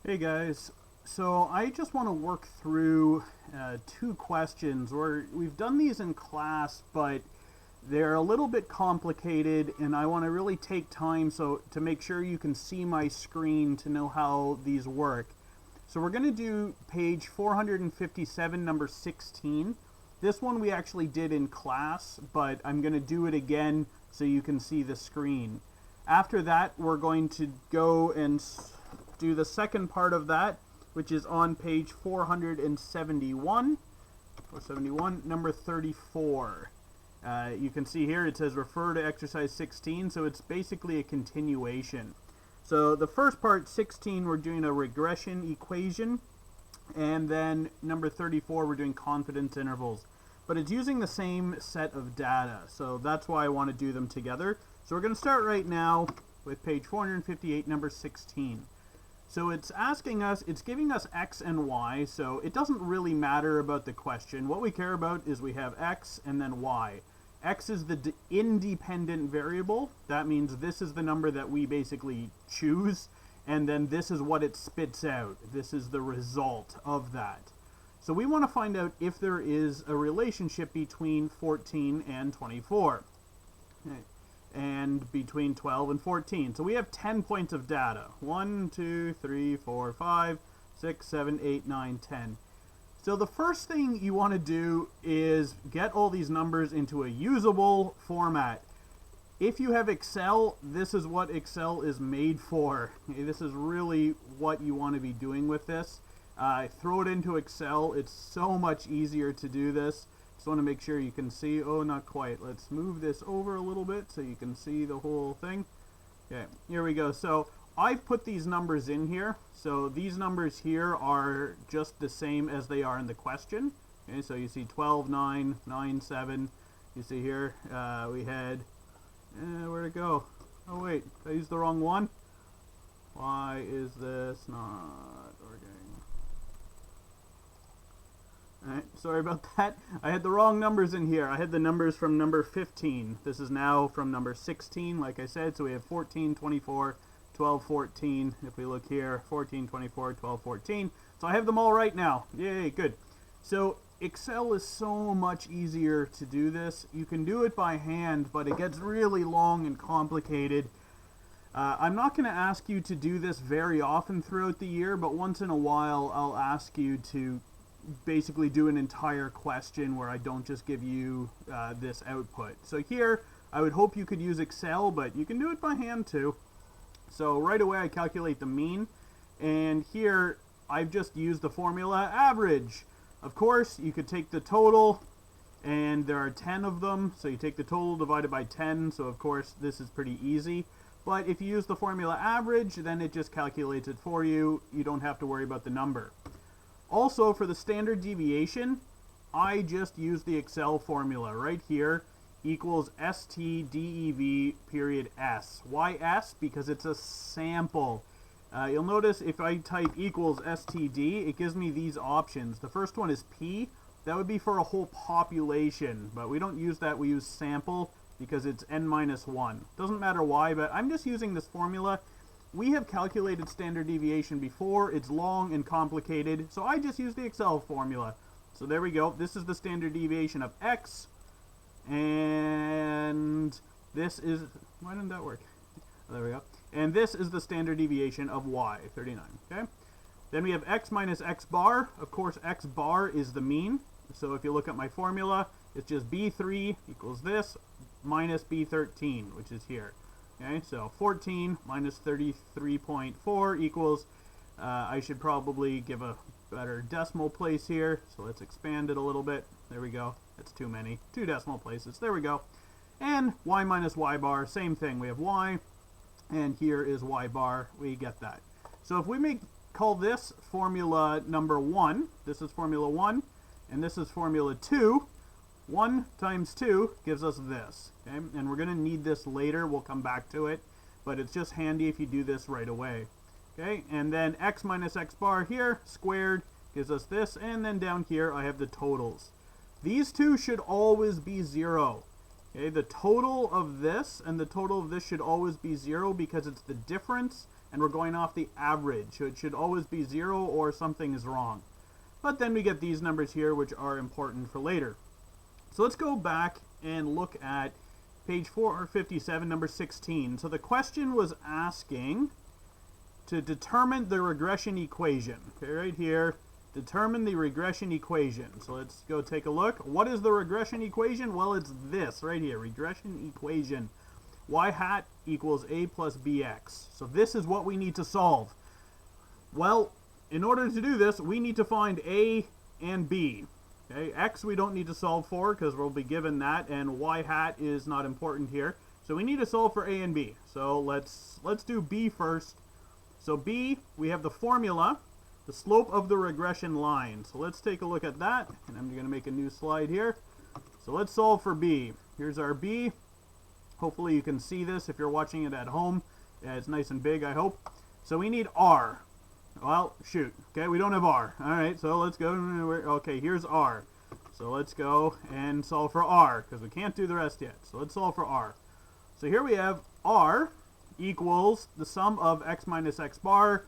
Hey guys, so I just want to work through two questions where we've done these in class, but they're a little bit complicated, and I want to really take time to make sure you can see my screen to know how these work. So we're going to do page 457, number 16. This one we actually did in class, but I'm going to do it again so you can see the screen. After that, we're going to go and do the second part of that, which is on page 471, number 34. You can see here it says refer to exercise 16, so it's basically a continuation. So the first part, 16, we're doing a regression equation, and then number 34, we're doing confidence intervals. But it's using the same set of data, so that's why I want to do them together. So we're going to start right now with page 458, number 16. So it's asking us, it's giving us x and y, so it doesn't really matter about the question. What we care about is we have x and then y. X is the independent variable. That means this is the number that we basically choose, and then this is what it spits out. This is the result of that. So we want to find out if there is a relationship between 14 and 24. Okay. And between 12 and 14. So we have 10 points of data. 1, 2, 3, 4, 5, 6, 7, 8, 9, 10. So the first thing you want to do is get all these numbers into a usable format. If you have Excel, this is what Excel is made for. Okay, this is really what you want to be doing with this. Throw it into Excel. It's so much easier to do this. Just want to make sure you can see. Oh, not quite. Let's move this over a little bit so you can see the whole thing. Okay, here we go. So I've put these numbers in here. So these numbers here are just the same as they are in the question. Okay, so you see 12, 9, 9, 7. You see here we had, where'd it go? Oh wait, I used the wrong one. Why is this not working? Alright, sorry about that. I had the wrong numbers in here. I had the numbers from number 15. This is now from number 16, like I said. So we have 14, 24, 12, 14. If we look here, 14, 24, 12, 14. So I have them all right now. Yay, good. So Excel is so much easier to do this. You can do it by hand, but it gets really long and complicated. I'm not going to ask you to do this very often throughout the year, but once in a while I'll ask you to basically do an entire question where I don't just give you this output. So here, I would hope you could use Excel, but you can do it by hand too. So right away I calculate the mean, and here I've just used the formula average. Of course, you could take the total, and there are 10 of them, so you take the total divided by 10, so of course this is pretty easy. But if you use the formula average, then it just calculates it for you. You don't have to worry about the number. Also, for the standard deviation, I just use the Excel formula right here, equals STDEV period S. Why S? Because it's a sample. You'll notice if I type equals STD, it gives me these options. The first one is P. That would be for a whole population, but we don't use that. We use sample because it's n-1. Doesn't matter why, but I'm just using this formula. We have calculated standard deviation before. It's long and complicated, so I just use the Excel formula. So there we go. This is the standard deviation of X, and this is, why didn't that work? Oh, there we go. And this is the standard deviation of Y, 39, okay? Then we have X minus X bar. Of course, X bar is the mean. So if you look at my formula, it's just B3 equals this minus B13, which is here. Okay, so 14 minus 33.4 equals, I should probably give a better decimal place here. So let's expand it a little bit. There we go. That's too many. 2 decimal places. There we go. And Y minus Y bar, same thing. We have Y, and here is Y bar. We get that. So if we call this formula number 1, this is formula 1, and this is formula 2, 1 times 2 gives us this, okay? And we're going to need this later. We'll come back to it, but it's just handy if you do this right away, okay? And then X minus X bar here, squared, gives us this, and then down here I have the totals. These two should always be 0, okay? The total of this and the total of this should always be 0 because it's the difference and we're going off the average. So it should always be 0 or something is wrong. But then we get these numbers here, which are important for later. So let's go back and look at page 457, number 16. So the question was asking to determine the regression equation. Okay, right here, determine the regression equation. So let's go take a look. What is the regression equation? Well, it's this right here, regression equation. Y hat equals a plus bx. So this is what we need to solve. Well, in order to do this, we need to find a and b. Okay, x we don't need to solve for because we'll be given that, and y hat is not important here. So we need to solve for a and b. So let's do b first. So b, we have the formula, the slope of the regression line. So let's take a look at that, and I'm going to make a new slide here. So let's solve for b. Here's our b. Hopefully you can see this if you're watching it at home. Yeah, it's nice and big, I hope. So we need r. Well, shoot. Okay, we don't have r. All right, so let's go. Okay, here's r. So let's go and solve for r, because we can't do the rest yet. So let's solve for r. So here we have r equals the sum of x minus x bar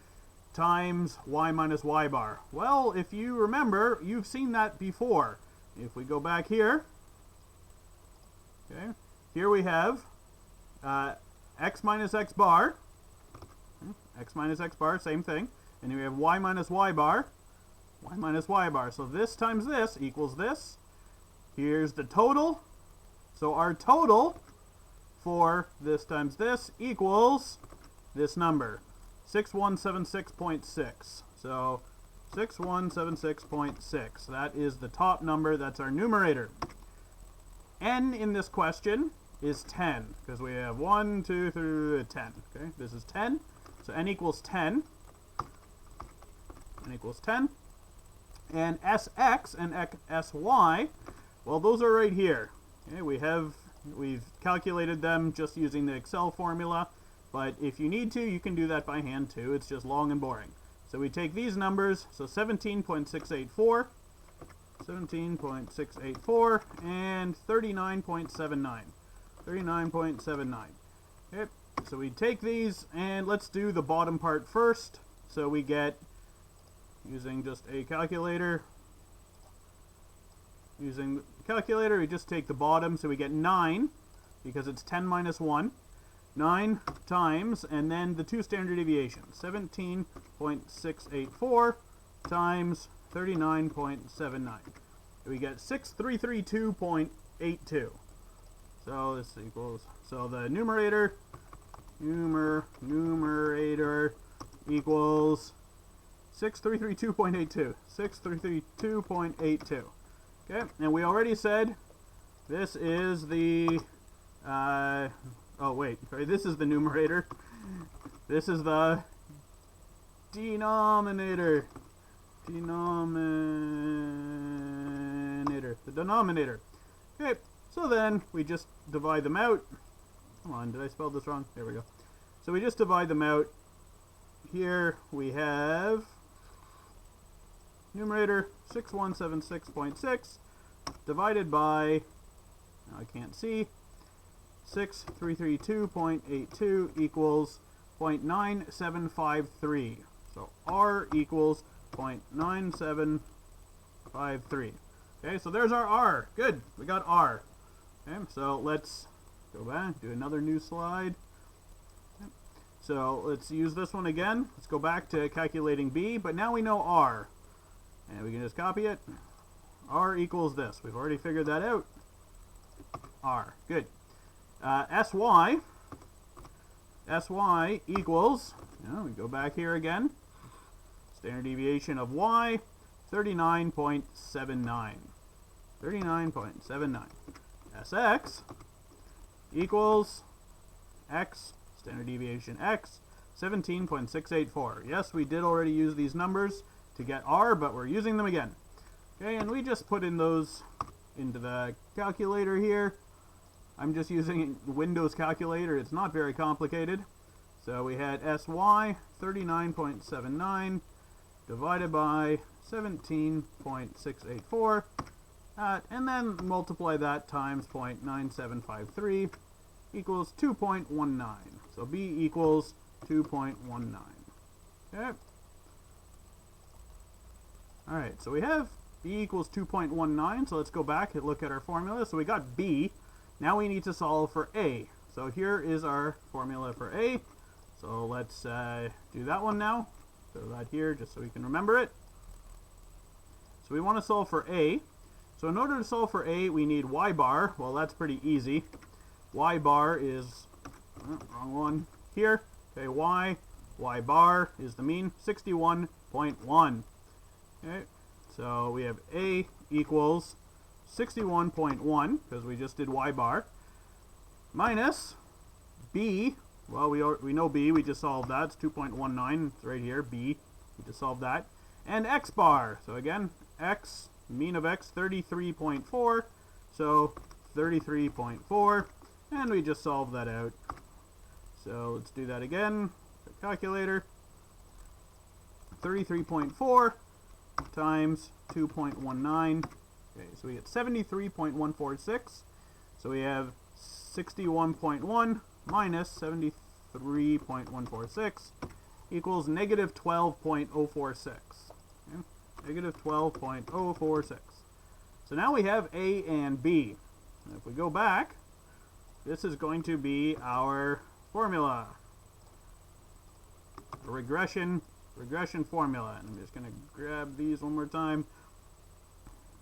times y minus y bar. Well, if you remember, you've seen that before. If we go back here, okay, here we have x minus x bar, x minus x bar, same thing. And here we have y minus y bar, y minus y bar. So this times this equals this. Here's the total. So our total for this times this equals this number, 6176.6. So 6176.6. That is the top number. That's our numerator. N in this question is 10, because we have 1, 2, 3, 10. Okay, this is 10. So n equals 10. N equals 10. And Sx and Sy, well, those are right here. Okay, we've calculated them just using the Excel formula, but if you need to, you can do that by hand too. It's just long and boring. So we take these numbers, so 17.684, 17.684, and 39.79. 39.79. Okay, so we take these, and let's do the bottom part first. So we get, using just a calculator, using the calculator, we just take the bottom, so we get 9, because it's 10 minus 1. 9 times, and then the two standard deviations, 17.684 times 39.79. We get 6332.82. So this equals, so the numerator equals 6332.82. 6332.82. Okay, and we already said this is the oh wait, sorry, this is the numerator. This is the denominator. The denominator. Okay, so then we just divide them out. Come on, did I spell this wrong? There we go. So we just divide them out. Here we have numerator 6176.6 divided by, now I can't see, 6332.82 equals 0.9753. So R equals 0.9753. Okay, so there's our R. Good, we got R. Okay, so let's go back, do another new slide. Okay. So let's use this one again. Let's go back to calculating B, but now we know R. And we can just copy it. R equals this. We've already figured that out. R, good. Sy equals, we go back here again, standard deviation of y, 39.79. 39.79. Sx equals x, standard deviation x, 17.684. Yes, we did already use these numbers to get r, but we're using them again. Okay, and we just put in those into the calculator here. I'm just using Windows calculator. It's not very complicated. So we had Sy, 39.79, divided by 17.684, and then multiply that times 0.9753 equals 2.19. So B equals 2.19. Okay. Alright, so we have b equals 2.19, so let's go back and look at our formula. So we got b, now we need to solve for a. So here is our formula for a. So let's do that one now. Throw that here just so we can remember it. So we want to solve for a. So in order to solve for a, we need y bar. Well, that's pretty easy. Y bar is, wrong one, here. Okay, y bar is the mean, 61.1. Okay, so we have a equals 61.1, because we just did y bar, minus b. Well, we know b, we just solved that. It's 2.19, it's right here, b, we just solved that. And x bar, so again, x, mean of x, 33.4, so 33.4, and we just solved that out. So let's do that again, calculator, 33.4 times 2.19, okay, so we get 73.146, so we have 61.1 minus 73.146 equals negative 12.046. Okay? Negative 12.046. So now we have a and b. And if we go back, this is going to be our formula. A regression formula. And I'm just going to grab these one more time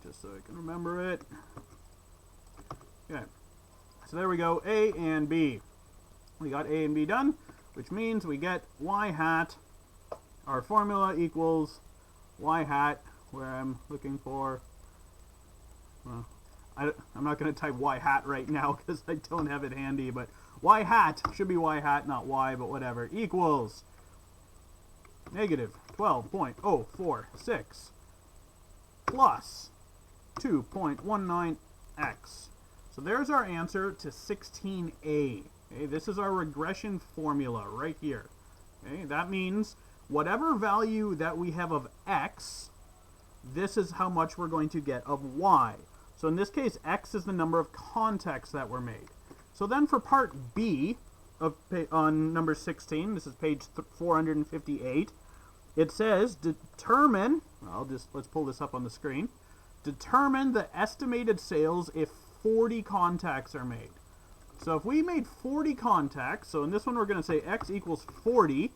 just so I can remember it. Okay. So there we go, a and b. We got a and b done, which means we get y hat. Our formula equals y hat, where I'm looking for, well, I'm not going to type y hat right now because I don't have it handy, but y hat, should be y hat, not y, but whatever, equals negative 12.046 plus 2.19x. So there's our answer to 16a. Okay, this is our regression formula right here. Okay, that means whatever value that we have of x, this is how much we're going to get of y. So in this case, x is the number of contacts that were made. So then for part B of on number 16, this is page 458, it says determine, let's pull this up on the screen, determine the estimated sales if 40 contacts are made. So if we made 40 contacts, so in this one we're going to say x equals 40,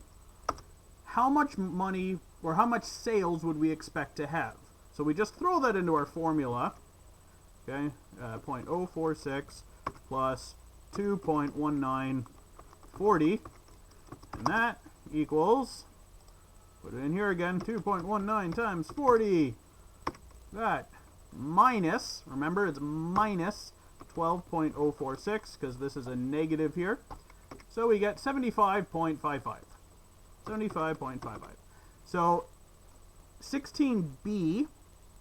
how much money or how much sales would we expect to have? So we just throw that into our formula. Okay, 0.046 plus 2.1940, and that equals, put it in here again, 2.19 times 40. That minus, remember it's minus 12.046 because this is a negative here. So we get 75.55. 75.55. So 16b,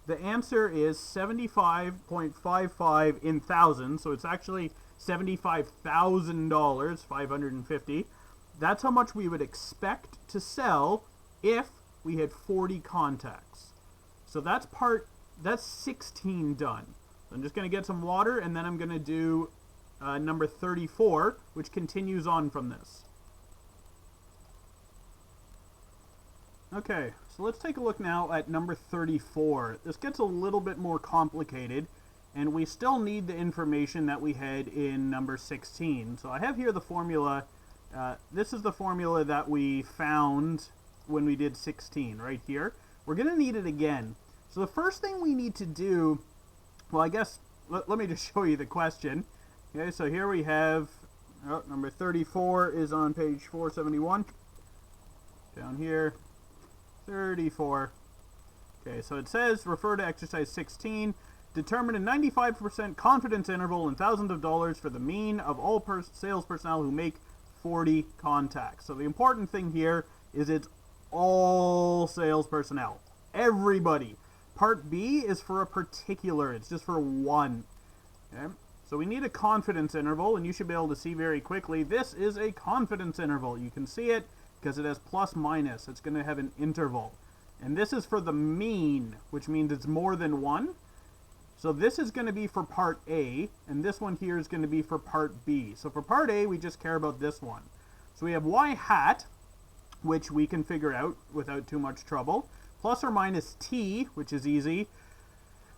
the answer is 75.55 in thousands. So it's actually $75,000, 550. That's how much we would expect to sell if we had 40 contacts. So that's 16 done. So I'm just going to get some water, and then I'm going to do number 34, which continues on from this. Okay, so let's take a look now at number 34. This gets a little bit more complicated, and we still need the information that we had in number 16. So I have here the formula. This is the formula that we found when we did 16, right here. We're going to need it again. So the first thing we need to do, well, I guess, let me just show you the question. Okay, so here we have, number 34 is on page 471. Down here, 34. Okay, so it says, refer to exercise 16. Determine a 95% confidence interval in thousands of dollars for the mean of all sales personnel who make 40 contacts. So the important thing here is it's all sales personnel. Everybody. Part B is for a particular. It's just for one. Okay? So we need a confidence interval, and you should be able to see very quickly. This is a confidence interval. You can see it because it has plus minus. It's going to have an interval. And this is for the mean, which means it's more than one. So this is going to be for part A, and this one here is going to be for part B. So for part A, we just care about this one. So we have y hat, which we can figure out without too much trouble, plus or minus t, which is easy.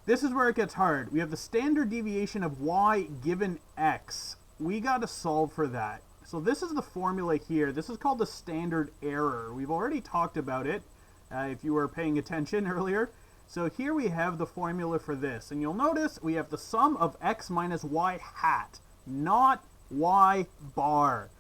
This is where it gets hard. We have the standard deviation of y given x. We got to solve for that. So this is the formula here. This is called the standard error. We've already talked about it if you were paying attention earlier. So here we have the formula for this. And you'll notice we have the sum of x minus y hat, not y bar.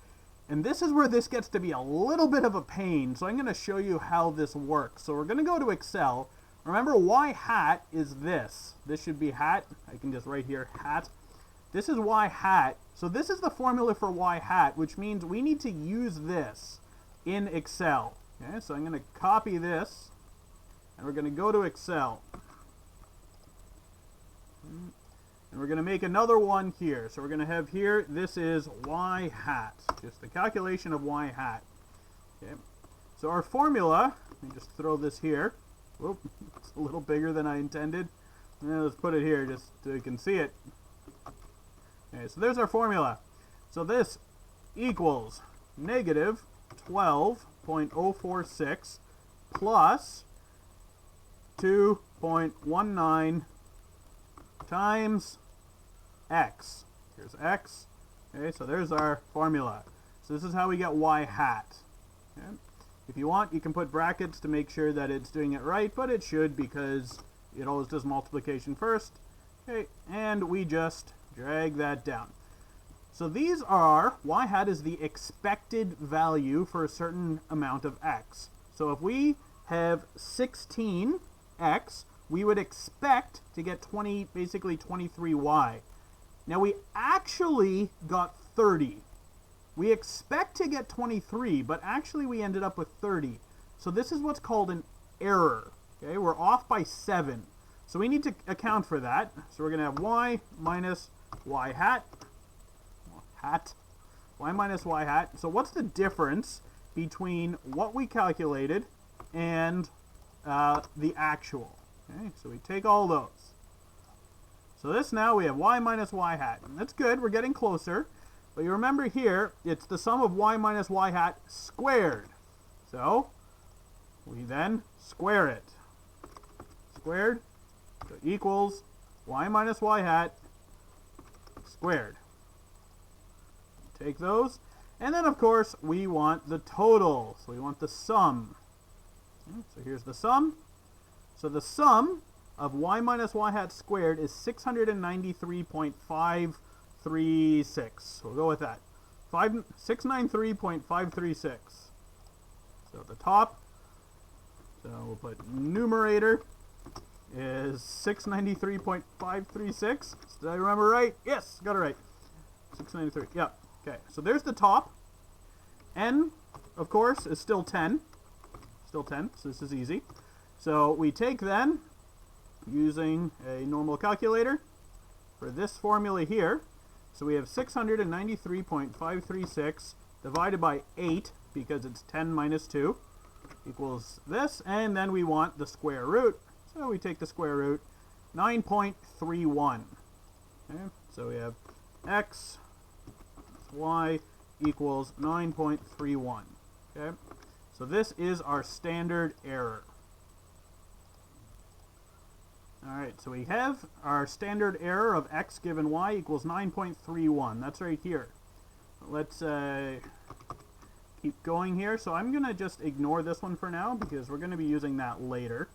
And this is where this gets to be a little bit of a pain. So I'm going to show you how this works. So we're going to go to Excel. Remember, y hat is this. This should be hat. I can just write here hat. This is y hat. So this is the formula for y hat, which means we need to use this in Excel. Okay, so I'm going to copy this, and we're going to go to Excel. And we're going to make another one here. So we're going to have here, this is y hat, just the calculation of y hat. Okay. So our formula, let me just throw this here. Whoop, it's a little bigger than I intended. Let's put it here just so you can see it. Okay, so there's our formula. So this equals negative 12.046 plus 2.19 times x. Here's x. Okay, so there's our formula. So this is how we get y hat. Okay. If you want, you can put brackets to make sure that it's doing it right, but it should because it always does multiplication first. Okay, and we just drag that down. So these are, y hat is the expected value for a certain amount of x. So if we have 16x, we would expect to get basically 23y. Now we actually got 30. We expect to get 23, but actually we ended up with 30. So this is what's called an error. Okay, we're off by 7. So we need to account for that. So we're going to have y minus y hat. Y minus y hat. So what's the difference between what we calculated and the actual? Okay, so we take all those. So this now we have y minus y hat. And that's good, we're getting closer. But you remember here, it's the sum of y minus y hat squared. So we then square it. Squared so equals y minus y hat squared. Take those. And then, of course, we want the total. So we want the sum. Okay, so here's the sum. So the sum of y minus y hat squared is 693.536. We'll go with that. 693.536. So at the top, so we'll put numerator is 693.536. Did I remember right? Yes, got it right. 693. Yeah. Okay. So there's the top. N, of course, is still 10. Still 10. So this is easy. So we take then, using a normal calculator, for this formula here. So we have 693.536 divided by 8, because it's 10 minus 2, equals this. And then we want the square root. So we take the square root, 9.31. Okay, so we have x plus y equals 9.31. Okay, so this is our standard error. Alright, so we have our standard error of x given y equals 9.31. That's right here. Let's keep going here. So I'm going to just ignore this one for now because we're going to be using that later.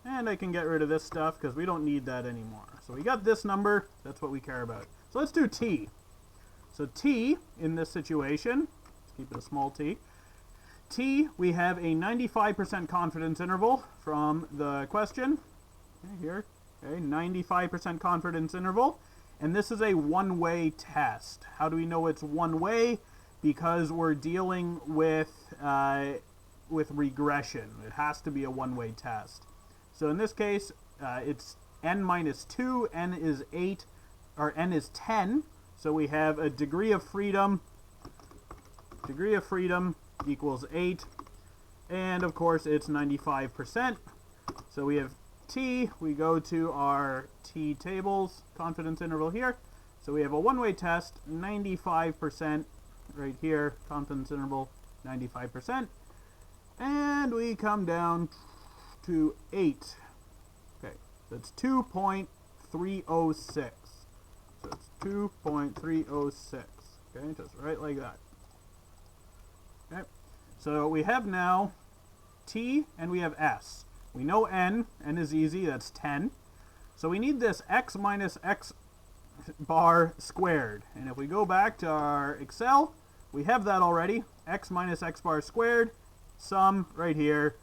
And I can get rid of this stuff because we don't need that anymore. So we got this number. That's what we care about. So let's do t. So t in this situation, let's keep it a small t. T, we have a 95% confidence interval from the question. Okay, here, okay, 95% confidence interval. And this is a one-way test. How do we know it's one-way? Because we're dealing with regression. It has to be a one-way test. So in this case, it's n minus 2, n is 8, or n is 10. So we have a degree of freedom. Degree of freedom equals 8. And of course, it's 95%. So we have t, we go to our t tables, confidence interval here. So we have a one-way test, 95% right here, confidence interval 95%. And we come down to 8. Okay, that's 2.306. So it's 2.306. Okay, just right like that. Okay, so we have now T and we have S. We know N is easy, that's 10. So we need this X minus X bar squared. And if we go back to our Excel, we have that already. X minus X bar squared, sum right here,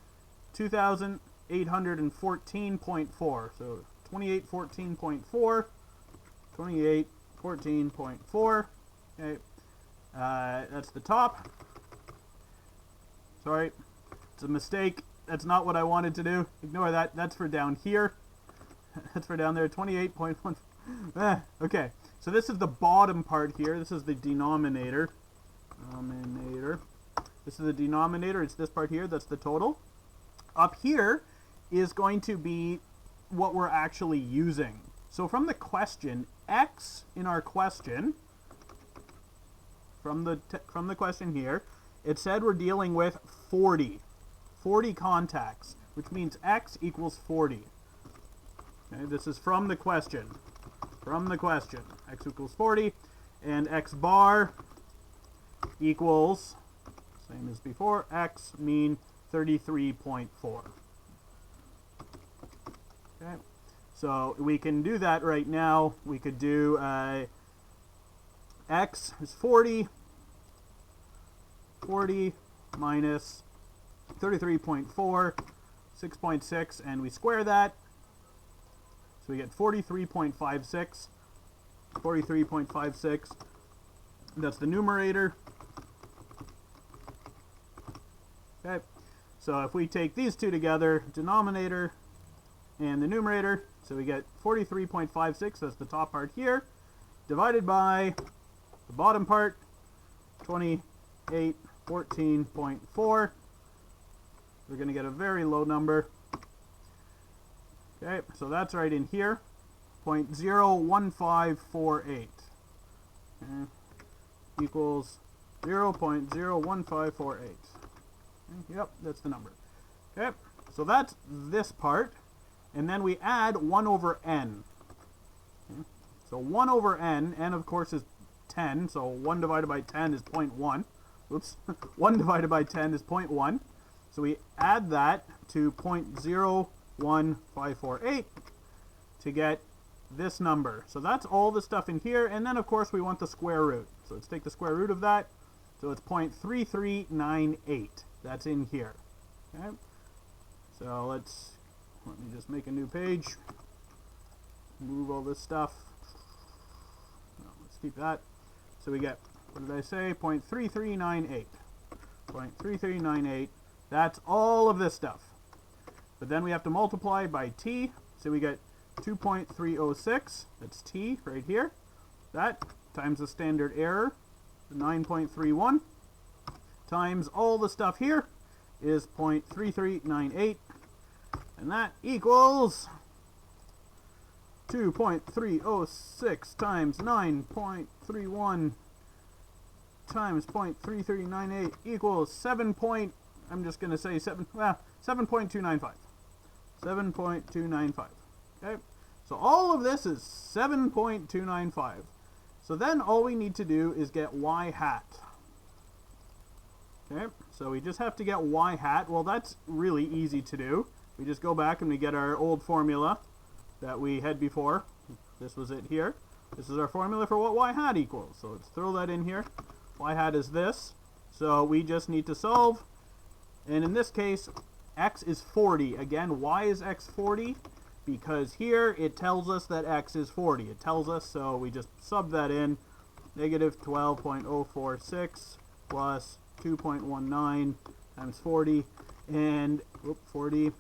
2,814.4. So 2814.4, 2814.4. Okay, that's the top. Sorry, it's a mistake. That's not what I wanted to do. Ignore that. That's for down here. That's for down there. 28.1. Okay, so this is the bottom part here. This is the denominator. This is the denominator. It's this part here. That's the total. Up here is going to be what we're actually using. So from the question, X in our question, from the question here, it said we're dealing with 40 contacts, which means X equals 40. Okay, this is from the question. X equals 40, and X bar equals, same as before, X mean 33.4. Okay, so we can do that right now. We could do X is 40 minus 33.4, 6.6, and we square that. So we get 43.56. 43.56. That's the numerator. Okay. So if we take these two together, denominator and the numerator, so we get 43.56, that's the top part here, divided by the bottom part, 2814.4. We're going to get a very low number. Okay, so that's right in here, 0.01548. Okay, equals 0.01548. Okay, yep, that's the number. Okay, so that's this part, and then we add 1 over n. Okay, so 1 over n of course is 10, so 1 divided by 10 is 0.1. Oops, 1 divided by 10 is 0.1. So we add that to 0.01548 to get this number. So that's all the stuff in here, and then of course we want the square root. So let's take the square root of that. So it's 0.3398. That's in here. Okay. So let me just make a new page. Move all this stuff. No, let's keep that. So we get, what did I say? 0.3398. 0.3398. That's all of this stuff. But then we have to multiply by t. So we get 2.306. That's t right here. That times the standard error, 9.31, times all the stuff here is 0.3398. And that equals 2.306 times 9.31 times 0.3398 equals 7. I'm just going to say 7.295. 7.295. Okay, so all of this is 7.295. So then all we need to do is get y hat. Okay, so we just have to get y hat. Well, that's really easy to do. We just go back and we get our old formula that we had before. This was it here. This is our formula for what y hat equals. So let's throw that in here. Y hat is this. So we just need to solve. And in this case, x is 40. Again, why is x 40? Because here it tells us that x is 40. It tells us, so we just sub that in. Negative 12.046 plus 2.19 times 40. And 40.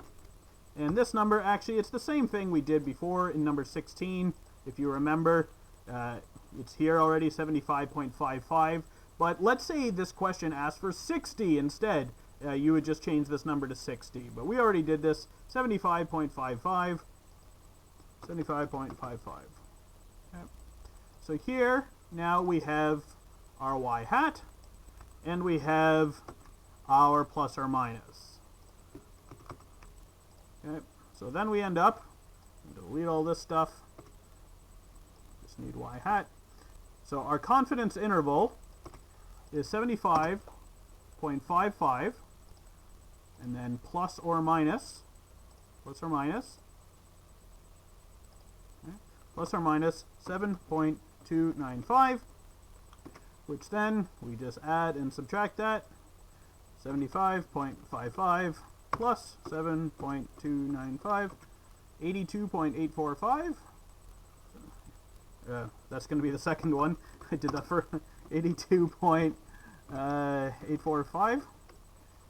And this number, actually, it's the same thing we did before in number 16. If you remember, it's here already, 75.55. But let's say this question asked for 60 instead. You would just change this number to 60. But we already did this, 75.55. 75.55. Okay. So here, now we have our y hat, and we have our plus or minus. Okay, so then we end up, delete all this stuff, just need y hat. So our confidence interval is 75.55, and then plus or minus, okay, plus or minus 7.295, which then we just add and subtract that. 75.55 plus 7.295, 82.845. That's going to be the second one. I did that for 82.845.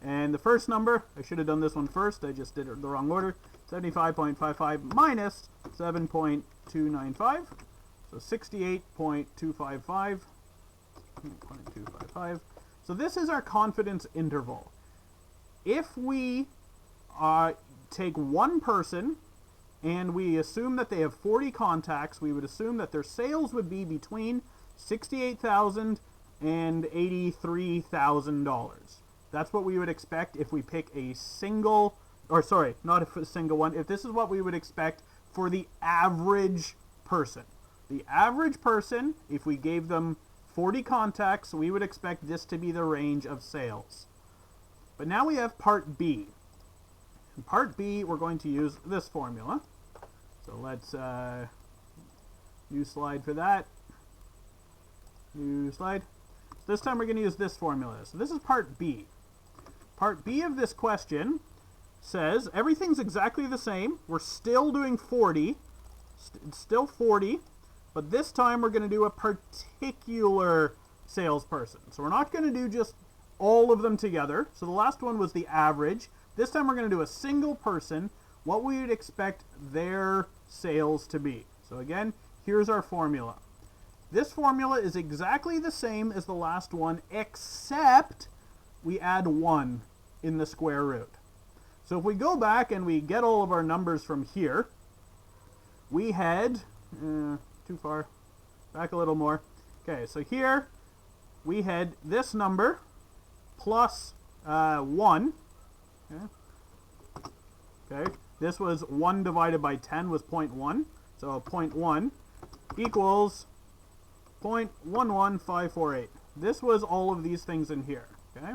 And the first number, I should have done this one first. I just did it the wrong order. 75.55 minus 7.295. So 68.255. 0.255. So this is our confidence interval. If we take one person and we assume that they have 40 contacts, we would assume that their sales would be between $68,000 and $83,000. That's what we would expect if we pick a single, or sorry, not a single one. If this is what we would expect for the average person. The average person, if we gave them 40 contacts, we would expect this to be the range of sales. But now we have part B. In part B, we're going to use this formula. So let's, new slide for that. New slide. This time we're going to use this formula. So this is part B. Part B of this question says everything's exactly the same. We're still doing 40. It's still 40. But this time we're going to do a particular salesperson. So we're not going to do just all of them together. So the last one was the average. This time we're going to do a single person, what we would expect their sales to be. So again, here's our formula. This formula is exactly the same as the last one, except we add 1 in the square root. So if we go back and we get all of our numbers from here, we had, too far, back a little more. Okay, so here we had this number plus 1. Okay, this was 1 divided by 10 was 0.1. So 0.1 equals 0.11548. This was all of these things in here. Okay,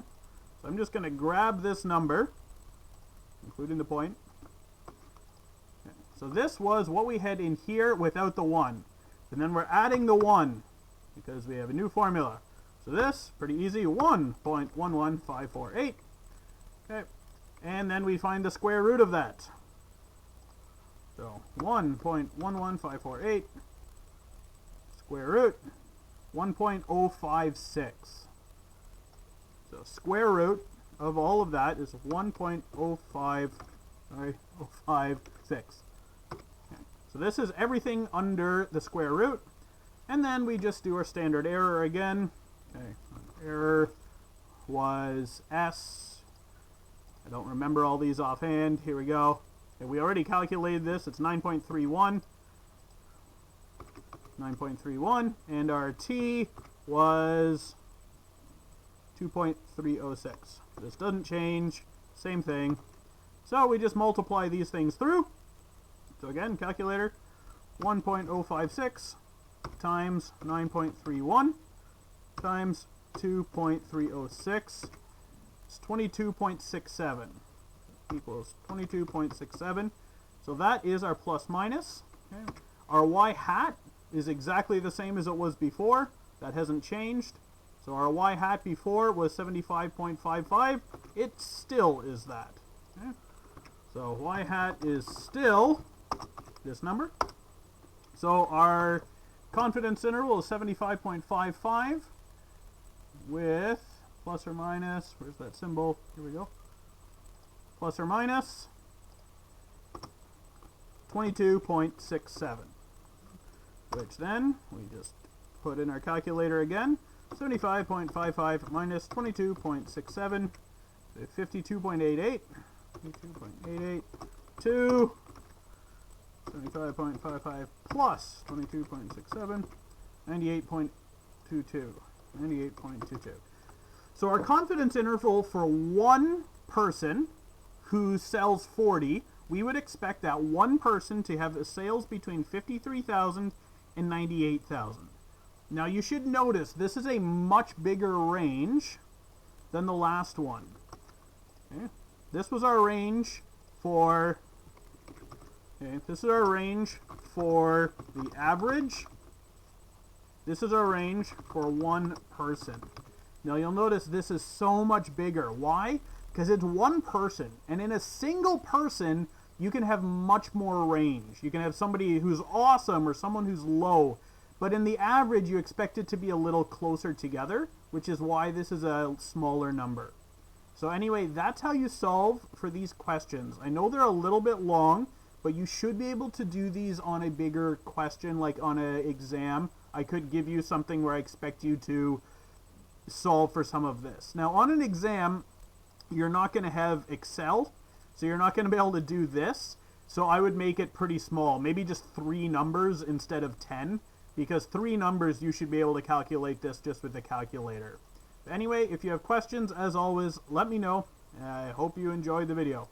so I'm just going to grab this number, including the point. Okay, so this was what we had in here without the 1. And then we're adding the 1 because we have a new formula. So this, pretty easy, 1.11548. Okay, and then we find the square root of that. So 1.11548 square root 1.056. So square root of all of that is 0.056. So this is everything under the square root. And then we just do our standard error again. Okay, error was S. I don't remember all these offhand. Here we go. Okay, we already calculated this. It's 9.31. 9.31. And our T was 2.306. This doesn't change. Same thing. So we just multiply these things through. So again, calculator, 1.056 times 9.31 times 2.306 is 22.67 equals 22.67. So that is our plus minus. Okay. Our y hat is exactly the same as it was before. That hasn't changed. So our y hat before was 75.55. It still is that. Okay. So y hat is still this number. So our confidence interval is 75.55 with plus or minus, where's that symbol? Here we go. Plus or minus 22.67, which then we just put in our calculator again. 75.55 minus 22.67, 52.88, 52.88 to 75.55 plus 22.67, 98.22. 98.22. So our confidence interval for one person who sells 40, we would expect that one person to have sales between 53,000 and 98,000. Now you should notice this is a much bigger range than the last one. Okay. This was our range for this is our range for the average. This is our range for one person. Now you'll notice this is so much bigger. Why? Because it's one person, and in a single person you can have much more range. You can have somebody who's awesome or someone who's low, but in the average you expect it to be a little closer together, which is why this is a smaller number. So anyway, that's how you solve for these questions. I know they're a little bit long, but you should be able to do these on a bigger question, like on an exam. I could give you something where I expect you to solve for some of this. Now on an exam, you're not going to have Excel, so you're not going to be able to do this. So I would make it pretty small, maybe just 3 numbers instead of 10, because 3 numbers you should be able to calculate this just with the calculator. Anyway, if you have questions, as always, let me know. I hope you enjoyed the video.